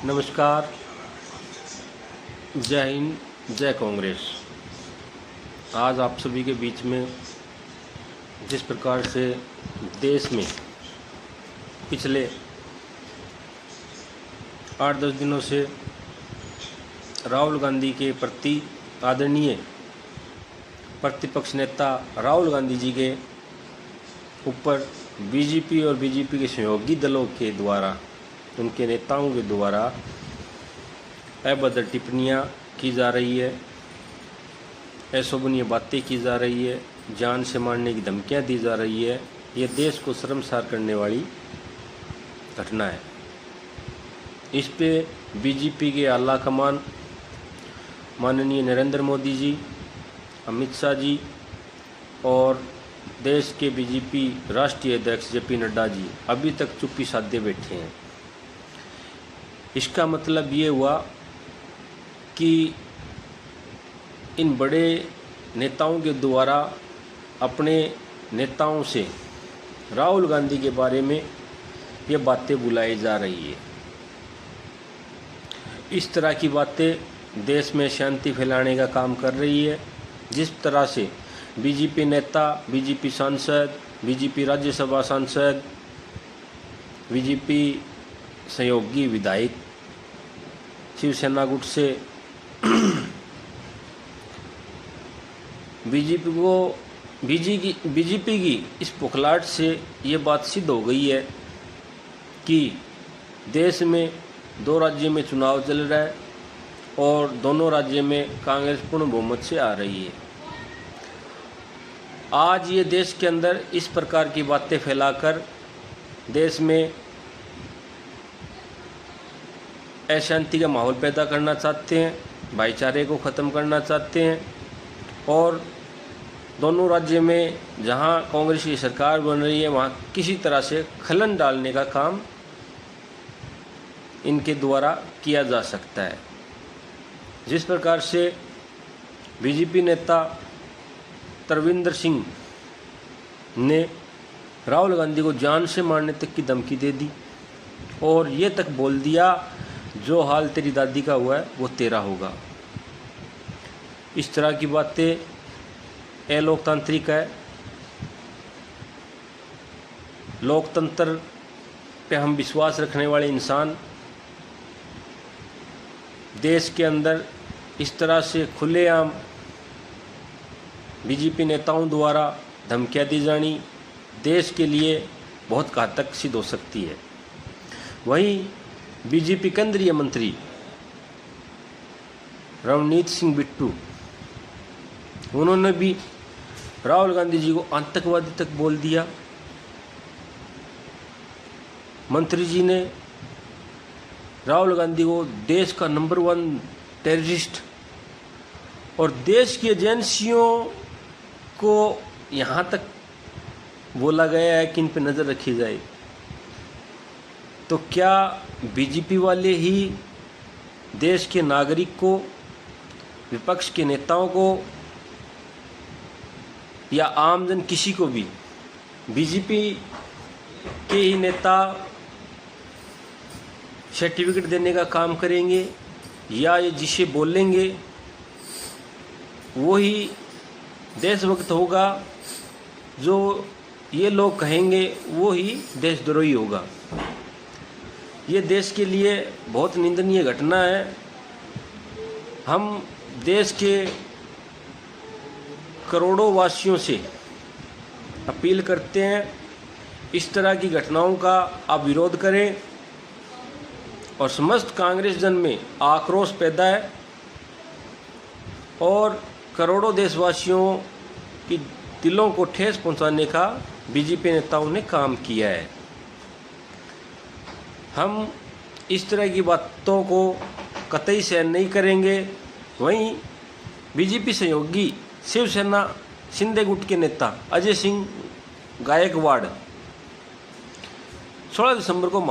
नमस्कार, जय हिंद, जय कांग्रेस। आज आप सभी के बीच में जिस प्रकार से देश में पिछले 8-10 दिनों से राहुल गांधी के प्रति आदरणीय प्रतिपक्ष नेता राहुल गांधी जी के ऊपर बीजेपी और बीजेपी के सहयोगी दलों के द्वारा, उनके नेताओं के द्वारा अभद्र टिप्पणियाँ की जा रही है, अशोभनीय बातें की जा रही है, जान से मारने की धमकियाँ दी जा रही है। ये देश को शर्मसार करने वाली घटना है। इस पे बीजेपी के आला कमान माननीय नरेंद्र मोदी जी, अमित शाह जी और देश के बीजेपी राष्ट्रीय अध्यक्ष जेपी नड्डा जी अभी तक चुप्पी साधे बैठे हैं। इसका मतलब ये हुआ कि इन बड़े नेताओं के द्वारा अपने नेताओं से राहुल गांधी के बारे में ये बातें बुलाई जा रही है। इस तरह की बातें देश में शांति फैलाने का काम कर रही है। जिस तरह से बीजेपी नेता, बीजेपी सांसद, बीजेपी राज्यसभा सांसद, बीजेपी सहयोगी विधायक शिवसेना गुट से बीजेपी की इस पुखलाट से ये बात सिद्ध हो गई है कि देश में 2 राज्यों में चुनाव चल रहा है और दोनों राज्यों में कांग्रेस पूर्ण बहुमत से आ रही है। आज ये देश के अंदर इस प्रकार की बातें फैलाकर देश में अशांति का माहौल पैदा करना चाहते हैं, भाईचारे को ख़त्म करना चाहते हैं और दोनों राज्य में जहां कांग्रेस की सरकार बन रही है वहां किसी तरह से खलन डालने का काम इनके द्वारा किया जा सकता है। जिस प्रकार से बीजेपी नेता तरविंदर सिंह ने राहुल गांधी को जान से मारने तक की धमकी दे दी और ये तक बोल दिया, जो हाल तेरी दादी का हुआ है वो तेरा होगा। इस तरह की बातें अलोकतांत्रिक है। लोकतंत्र पे हम विश्वास रखने वाले इंसान देश के अंदर इस तरह से खुलेआम बीजेपी नेताओं द्वारा धमकियाँ दी जानी देश के लिए बहुत घातक सिद्ध हो सकती है। वहीं बीजेपी केंद्रीय मंत्री रवनीत सिंह बिट्टू, उन्होंने भी राहुल गांधी जी को आतंकवादी तक बोल दिया। मंत्री जी ने राहुल गांधी को देश का नंबर 1 टेररिस्ट और देश की एजेंसियों को यहाँ तक बोला गया है कि इन पर नज़र रखी जाए। तो क्या बीजेपी वाले ही देश के नागरिक को, विपक्ष के नेताओं को या आमजन किसी को भी बीजेपी के ही नेता सर्टिफिकेट देने का काम करेंगे या ये जिसे बोलेंगे वो ही देशभक्त होगा, जो ये लोग कहेंगे वो ही देशद्रोही होगा। ये देश के लिए बहुत निंदनीय घटना है। हम देश के करोड़ों वासियों से अपील करते हैं, इस तरह की घटनाओं का आप विरोध करें और समस्त कांग्रेस जन में आक्रोश पैदा है और करोड़ों देशवासियों की दिलों को ठेस पहुंचाने का बीजेपी नेताओं ने काम किया है। हम इस तरह की बातों को कतई सहन नहीं करेंगे। वहीं बीजेपी सहयोगी शिवसेना शिंदे गुट के नेता अजय सिंह गायकवाड़ 16 दिसंबर को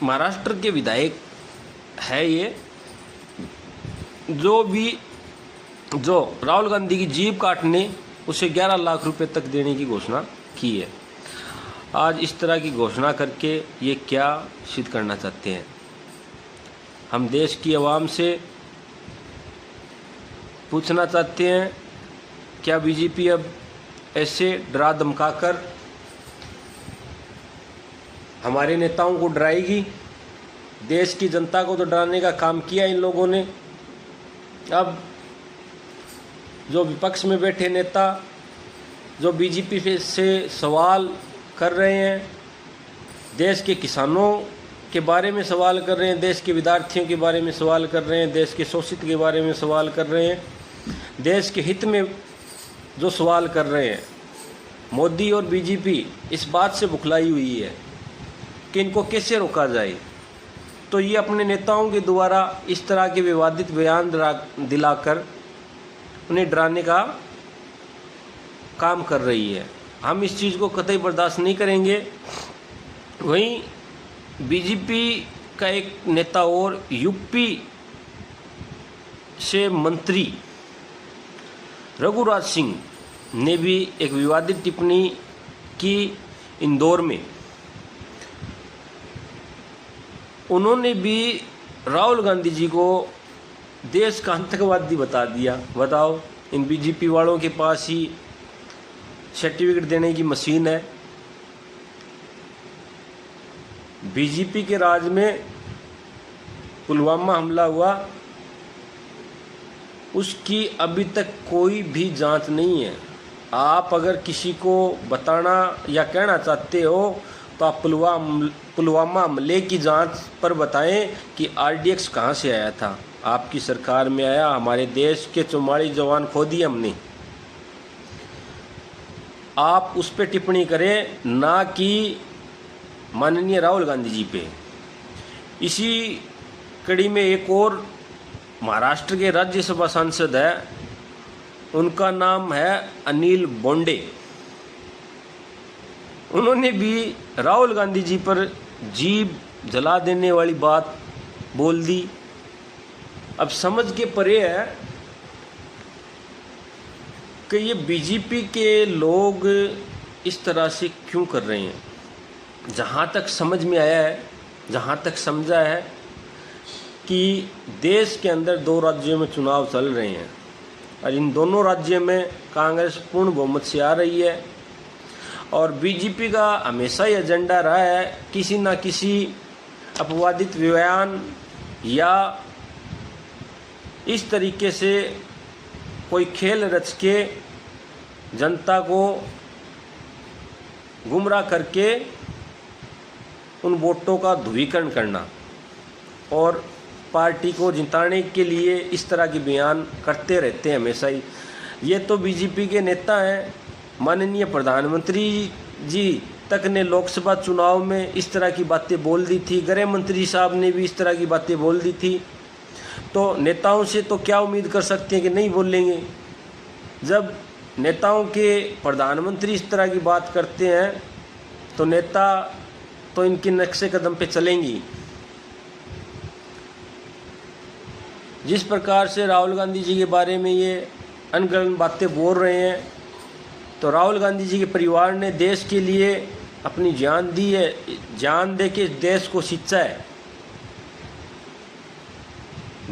महाराष्ट्र के विधायक है ये, जो राहुल गांधी की जीभ काटने उसे 11 लाख रुपए तक देने की घोषणा की है। आज इस तरह की घोषणा करके ये क्या सिद्ध करना चाहते हैं? हम देश की आवाम से पूछना चाहते हैं, क्या बीजेपी अब ऐसे डरा धमकाकर हमारे नेताओं को डराएगी? देश की जनता को तो डराने का काम किया इन लोगों ने। अब जो विपक्ष में बैठे नेता जो बीजेपी से सवाल कर रहे हैं, देश के किसानों के बारे में सवाल कर रहे हैं, देश के विद्यार्थियों के बारे में सवाल कर रहे हैं, देश के शोषित के बारे में सवाल कर रहे हैं, देश के हित में जो सवाल कर रहे हैं, मोदी और बीजेपी इस बात से बुखलाई हुई है कि इनको कैसे रोका जाए। तो ये अपने नेताओं के द्वारा इस तरह के विवादित बयान दिलाकर उन्हें डराने का काम कर रही है। हम इस चीज़ को कतई बर्दाश्त नहीं करेंगे। वहीं बीजेपी का एक नेता और यूपी से मंत्री रघुराज सिंह ने भी एक विवादित टिप्पणी की इंदौर में। उन्होंने भी राहुल गांधी जी को देश का आतंकवादी बता दिया। बताओ, इन बीजेपी वालों के पास ही सर्टिफिकेट देने की मशीन है। बीजेपी के राज में पुलवामा हमला हुआ, उसकी अभी तक कोई भी जांच नहीं है। आप अगर किसी को बताना या कहना चाहते हो तो आप पुलवामा हमले की जांच पर बताएं कि आरडीएक्स कहाँ से आया था। आपकी सरकार में आया, हमारे देश के 44 जवान खो दिए हमने। आप उस पर टिप्पणी करें, ना कि माननीय राहुल गांधी जी पे। इसी कड़ी में एक और महाराष्ट्र के राज्यसभा सांसद है, उनका नाम है अनिल बोंडे। उन्होंने भी राहुल गांधी जी पर जीभ जला देने वाली बात बोल दी। अब समझ के परे है कि ये बीजेपी के लोग इस तरह से क्यों कर रहे हैं। जहाँ तक समझ में आया है, जहाँ तक समझा है कि देश के अंदर 2 राज्यों में चुनाव चल रहे हैं और इन दोनों राज्यों में कांग्रेस पूर्ण बहुमत से आ रही है और बीजेपी का हमेशा ही एजेंडा रहा है किसी न किसी अपवादित बयान या इस तरीके से कोई खेल रच के जनता को गुमराह करके उन वोटों का ध्रुवीकरण करना और पार्टी को जिताने के लिए इस तरह के बयान करते रहते हैं हमेशा ही। ये तो बीजेपी के नेता हैं। माननीय प्रधानमंत्री जी तक ने लोकसभा चुनाव में इस तरह की बातें बोल दी थी, गृह मंत्री साहब ने भी इस तरह की बातें बोल दी थी। तो नेताओं से तो क्या उम्मीद कर सकते हैं कि नहीं बोलेंगे। जब नेताओं के प्रधानमंत्री इस तरह की बात करते हैं तो नेता तो इनके नक्शे कदम पे चलेंगी। जिस प्रकार से राहुल गांधी जी के बारे में ये अनगढ़ बातें बोल रहे हैं, तो राहुल गांधी जी के परिवार ने देश के लिए अपनी जान दी है, जान दे के देश को सिंचा है।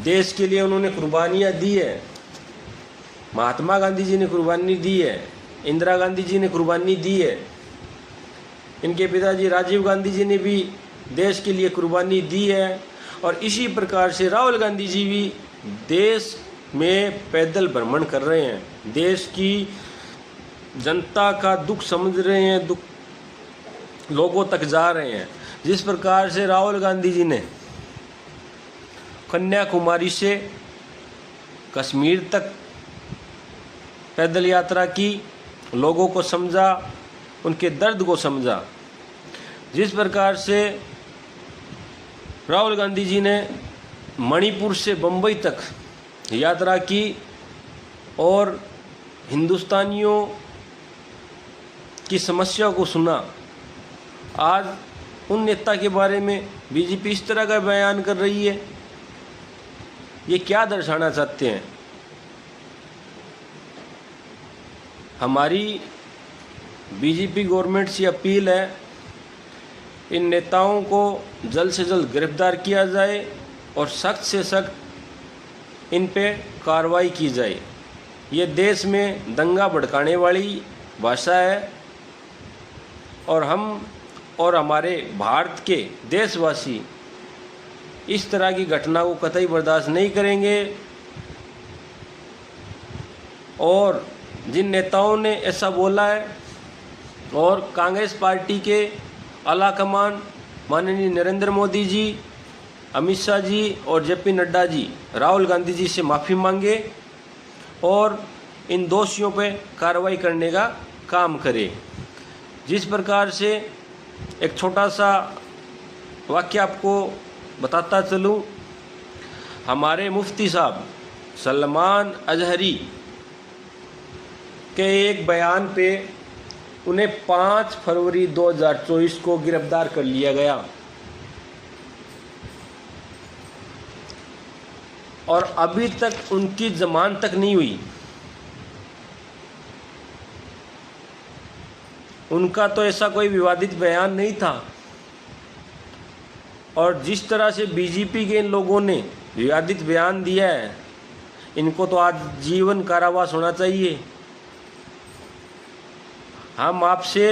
देश के लिए उन्होंने कुर्बानियाँ दी है। महात्मा गांधी जी ने कुर्बानी दी है, इंदिरा गांधी जी ने कुर्बानी दी है, इनके पिताजी राजीव गांधी जी ने भी देश के लिए कुर्बानी दी है। और इसी प्रकार से राहुल गांधी जी भी देश में पैदल भ्रमण कर रहे हैं, देश की जनता का दुख समझ रहे हैं, दुख लोगों तक जा रहे हैं। जिस प्रकार से राहुल गांधी जी ने कन्याकुमारी से कश्मीर तक पैदल यात्रा की, लोगों को समझा, उनके दर्द को समझा। जिस प्रकार से राहुल गांधी जी ने मणिपुर से बम्बई तक यात्रा की और हिंदुस्तानियों की समस्या को सुना, आज उन नेता के बारे में बीजेपी इस तरह का बयान कर रही है। ये क्या दर्शाना चाहते हैं? हमारी बीजेपी गवर्नमेंट से अपील है इन नेताओं को जल्द से जल्द गिरफ्तार किया जाए और सख्त से सख्त इन पे कार्रवाई की जाए। ये देश में दंगा भड़काने वाली भाषा है और हम और हमारे भारत के देशवासी इस तरह की घटना को कतई बर्दाश्त नहीं करेंगे। और जिन नेताओं ने ऐसा बोला है और कांग्रेस पार्टी के आला कमान माननीय नरेंद्र मोदी जी, अमित शाह जी और जेपी नड्डा जी राहुल गांधी जी से माफ़ी मांगे और इन दोषियों पर कार्रवाई करने का काम करे। जिस प्रकार से एक छोटा सा वाक्य आपको बताता चलूँ, हमारे मुफ्ती साहब सलमान अजहरी के एक बयान पे उन्हें 5 फरवरी 2024 को गिरफ्तार कर लिया गया और अभी तक उनकी जमानत तक नहीं हुई। उनका तो ऐसा कोई विवादित बयान नहीं था और जिस तरह से बीजेपी के इन लोगों ने विवादित बयान दिया है, इनको तो आजीवन कारावास होना चाहिए। हम आपसे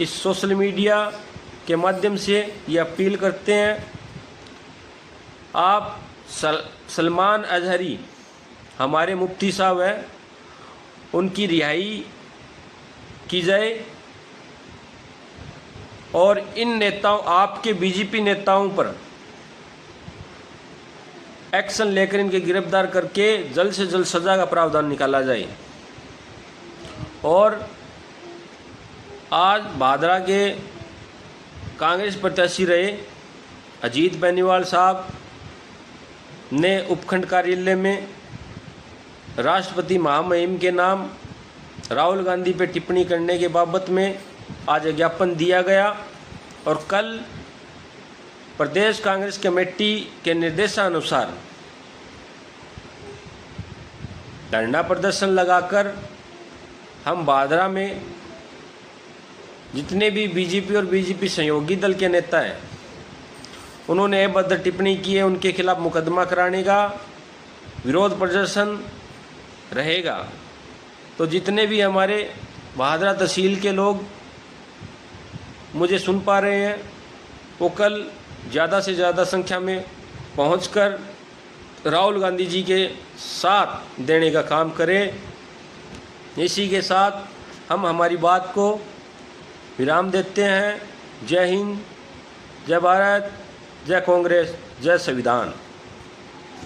इस सोशल मीडिया के माध्यम से ये अपील करते हैं, आप सलमान अजहरी हमारे मुफ्ती साहब हैं, उनकी रिहाई की जाए और इन नेताओं, आपके बीजेपी नेताओं पर एक्शन लेकर इनके गिरफ्तार करके जल्द से जल्द सज़ा का प्रावधान निकाला जाए। और आज भादरा के कांग्रेस प्रत्याशी रहे अजीत बेनीवाल साहब ने उपखंड कार्यालय में राष्ट्रपति महामहिम के नाम राहुल गांधी पे टिप्पणी करने के बाबत में आज ज्ञापन दिया गया और कल प्रदेश कांग्रेस कमेटी के निर्देशानुसार धरना प्रदर्शन लगाकर हम भादरा में जितने भी बीजेपी और बीजेपी सहयोगी दल के नेता हैं, उन्होंने अभद्र टिप्पणी की है, उनके खिलाफ मुकदमा कराने का विरोध प्रदर्शन रहेगा। तो जितने भी हमारे भादरा तहसील के लोग मुझे सुन पा रहे हैं, वो कल ज़्यादा से ज़्यादा संख्या में पहुंचकर राहुल गांधी जी के साथ देने का काम करें। इसी के साथ हम हमारी बात को विराम देते हैं। जय हिंद, जय भारत, जय कांग्रेस, जय संविधान।